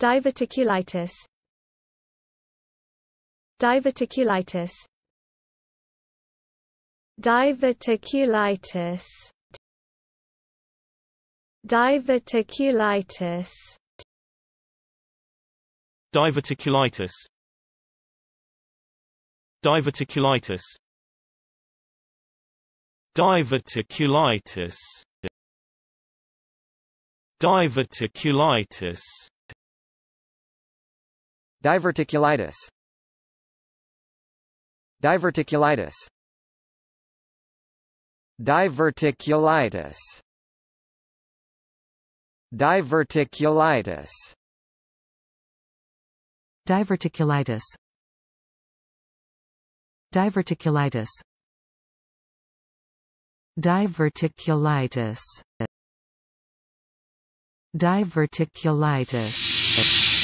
Diverticulitis. Diverticulitis. Diverticulitis. Diverticulitis. Diverticulitis. Diverticulitis. Diverticulitis. Diverticulitis. Diverticulitis. Diverticulitis. Diverticulitis. Diverticulitis. Diverticulitis. Diverticulitis. Diverticulitis. Diverticulitis.